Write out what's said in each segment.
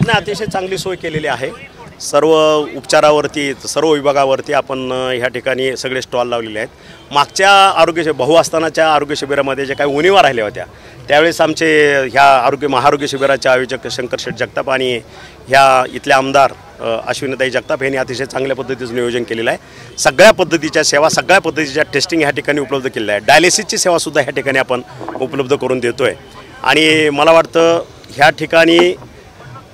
नाही, अतिशय चांगली सोय केलेली आहे। सर्व उपचारावरती सर्व विभागावरती आपण ह्या ठिकाणी सगळे स्टॉल लावलेले आहेत। मागच्या आरोग्य बहुआस्थानाच्या आरोग्य शिबिरामध्ये जे काही उणीवा राहिल्या होत्या त्यावेळेस आमचे ह्या महाआरोग्य शिबिराचे आयोजक शंकर शेठ जगताप आणि ह्या इथल्या आमदार अश्विनीताई जगताप यांनी अतिशय चांगल्या पद्धतीचं नियोजन केलेलं आहे। सगळ्या पद्धतीच्या सेवा सगळ्या पद्धतीच्या टेस्टिंग ह्या ठिकाणी उपलब्ध केलेल्या आहे। डायलिसिसची सेवासुद्धा ह्या ठिकाणी आपण उपलब्ध करून देतो आहे। आणि मला वाटतं ह्या ठिकाणी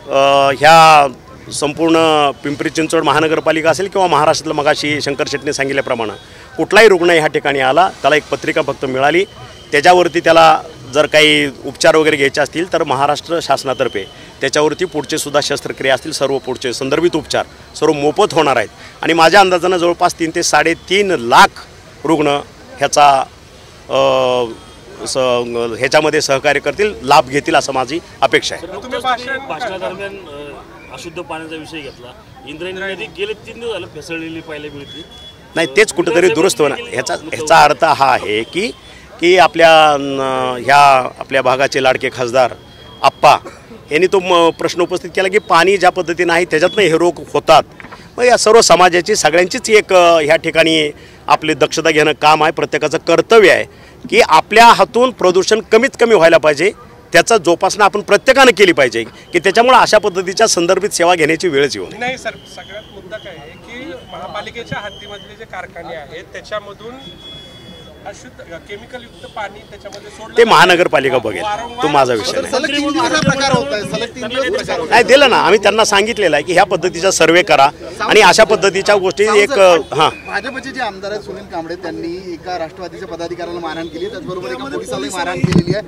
ह्या संपूर्ण पिंपरी चिंचवड महानगरपालिका असेल किंवा महाराष्ट्रातलं मगाशी शंकर शेठने सांगितल्याप्रमाणे कुठलाही रुग्ण ह्या ठिकाणी आला त्याला एक पत्रिका फक्त मिळाली, त्याच्यावरती त्याला जर काही उपचार वगैरे घ्यायचे असतील तर महाराष्ट्र शासनातर्फे त्याच्यावरती पुढचे सुद्धा शस्त्रक्रिया असतील सर्व पुढचे संदर्भित उपचार सर्व मोफत होणार आहेत। आणि माझ्या अंदाजानं जवळपास 3 ते 3.5 लाख रुग्ण ह्याचा ह्याच्यामध्ये सहकार्य करतील, लाभ घेतील असं माझी अपेक्षा आहे। भाषणादरम्यान अशुद्ध पाण्याचा विषय घेतला। इंद्रायणी नदी गेले 3 दिवस झाले फेसळलेली पाहायला मिळते। नाही, तेच कुठेतरी दुरुस्त होणार। ह्याचा अर्थ हा आहे की आपल्या भागाचे लाडके खासदार आप्पा यांनी तो प्रश्न उपस्थित केला की पाणी ज्या पद्धतीने आहे त्याच्यातनं हे रोग होतात। मग या सर्व समाजाची सगळ्यांचीच एक ह्या ठिकाणी आपली दक्षता घेणं काम आहे, प्रत्येकाचं कर्तव्य आहे की आपल्या हातून प्रदूषण कमीत कमी व्हायला पाहिजे, त्याचा जोपासना आपण प्रत्येकाने केली पाहिजे की त्याच्यामुळे अशा पद्धतीच्या संदर्भित सेवा घेण्याची वेळच येऊ नये। नाही सर, सगळ्यात मुद्दा काय आहे की महापालिकेच्या हद्दीमधले जे कारखाने आहेत त्याच्यामधून अशुद्ध केमिकल युक्त पाणी त्याच्यामध्ये सोडलं ते महानगरपालिका बघेल, तो माझा विषय नाही। नाही दिलं ना, आम्ही त्यांना सांगितलेलं आहे की ह्या पद्धतीचा सर्वे करा आणि अशा पद्धतीच्या गोष्टी एक भाजपचे जे आमदार आहेत सुनील कांबळे त्यांनी एका राष्ट्रवादीच्या पदाधिकाऱ्याला मारहाण केली, त्याचबरोबर एका पोलिसालाही मारहाण केलेली आहे।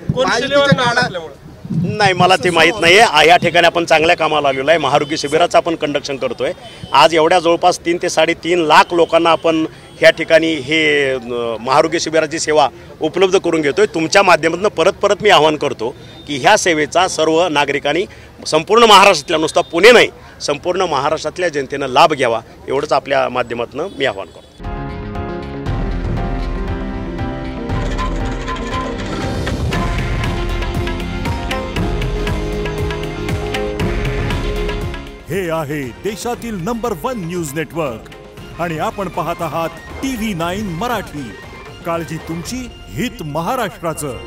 नाही, मला ते माहीत नाही आहे। या ठिकाणी आपण चांगल्या कामाला आलेलो आहे, महाआरोग्य शिबिराचं आपण कंडक्शन करतोय। आज एवढ्या जवळपास 3 ते 3.5 लाख लोकांना आपण ह्या ठिकाणी हे महाआरोग्य शिबिराची सेवा उपलब्ध करून घेतोय। तुमच्या माध्यमातून परत मी आवाहन करतो की ह्या सेवेचा सर्व नागरिकांनी संपूर्ण महाराष्ट्रातल्या, नुसता पुणे नाही संपूर्ण महाराष्ट्रातल्या जनतेनं लाभ घ्यावा, एवढंच आपल्या माध्यमातून मी आवाहन करतो। हे आहे देशातील नंबर 1 न्यूज नेटवर्क आणि आपण पाहत आहात TV9 मराठी। काळजी तुमची, हित महाराष्ट्राचं।